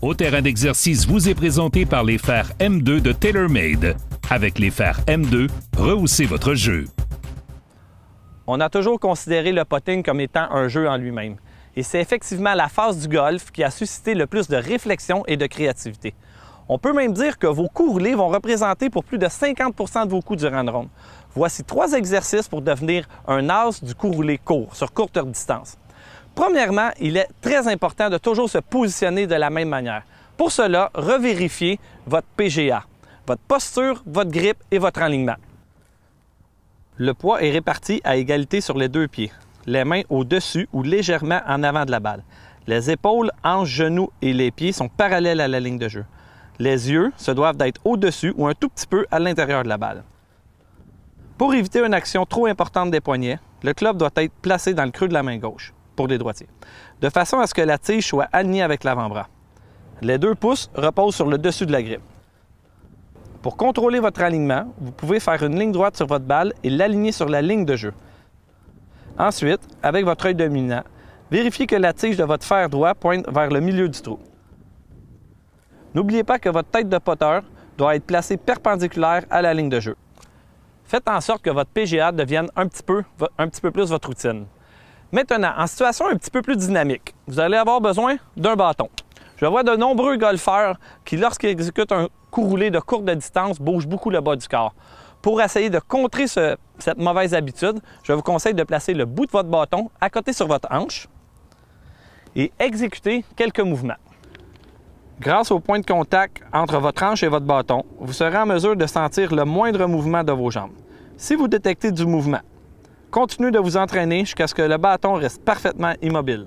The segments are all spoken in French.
au terrain d'exercice vous est présenté par les fers M2 de TaylorMade. Avec les fers M2, rehaussez votre jeu. On a toujours considéré le putting comme étant un jeu en lui-même. Et c'est effectivement la phase du golf qui a suscité le plus de réflexion et de créativité. On peut même dire que vos coups roulés vont représenter pour plus de 50 % de vos coups durant une ronde. Voici 3 exercices pour devenir un as du coup roulé court, sur courte distance. Premièrement, il est très important de toujours se positionner de la même manière. Pour cela, revérifiez votre PGA, votre posture, votre grip et votre alignement. Le poids est réparti à égalité sur les 2 pieds, les mains au-dessus ou légèrement en avant de la balle. Les épaules, hanches, genoux et les pieds sont parallèles à la ligne de jeu. Les yeux se doivent d'être au-dessus ou un tout petit peu à l'intérieur de la balle. Pour éviter une action trop importante des poignets, le club doit être placé dans le creux de la main gauche, pour les droitiers, de façon à ce que la tige soit alignée avec l'avant-bras. Les 2 pouces reposent sur le dessus de la grippe. Pour contrôler votre alignement, vous pouvez faire une ligne droite sur votre balle et l'aligner sur la ligne de jeu. Ensuite, avec votre œil dominant, vérifiez que la tige de votre fer droit pointe vers le milieu du trou. N'oubliez pas que votre tête de putter doit être placée perpendiculaire à la ligne de jeu. Faites en sorte que votre PGA devienne un petit peu plus votre routine. Maintenant, en situation un petit peu plus dynamique, vous allez avoir besoin d'un bâton. Je vois de nombreux golfeurs qui, lorsqu'ils exécutent un coup roulé de courte distance, bougent beaucoup le bas du corps. Pour essayer de contrer cette mauvaise habitude, je vous conseille de placer le bout de votre bâton à côté sur votre hanche et exécuter quelques mouvements. Grâce au point de contact entre votre hanche et votre bâton, vous serez en mesure de sentir le moindre mouvement de vos jambes. Si vous détectez du mouvement, continuez de vous entraîner jusqu'à ce que le bâton reste parfaitement immobile.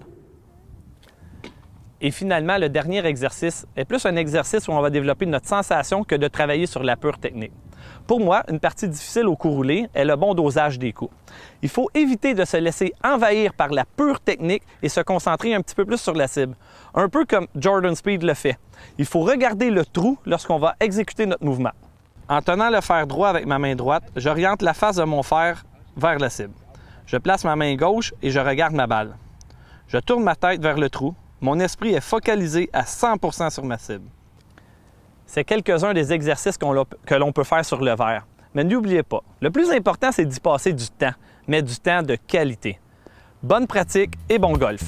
Et finalement, le dernier exercice est plus un exercice où on va développer notre sensation que de travailler sur la pure technique. Pour moi, une partie difficile au coup roulé est le bon dosage des coups. Il faut éviter de se laisser envahir par la pure technique et se concentrer un petit peu plus sur la cible. Un peu comme Jordan Spieth le fait. Il faut regarder le trou lorsqu'on va exécuter notre mouvement. En tenant le fer droit avec ma main droite, j'oriente la face de mon fer vers la cible. Je place ma main gauche et je regarde ma balle. Je tourne ma tête vers le trou. Mon esprit est focalisé à 100 % sur ma cible. C'est quelques-uns des exercices que l'on peut faire sur le verre. Mais n'oubliez pas, le plus important, c'est d'y passer du temps, mais du temps de qualité. Bonne pratique et bon golf!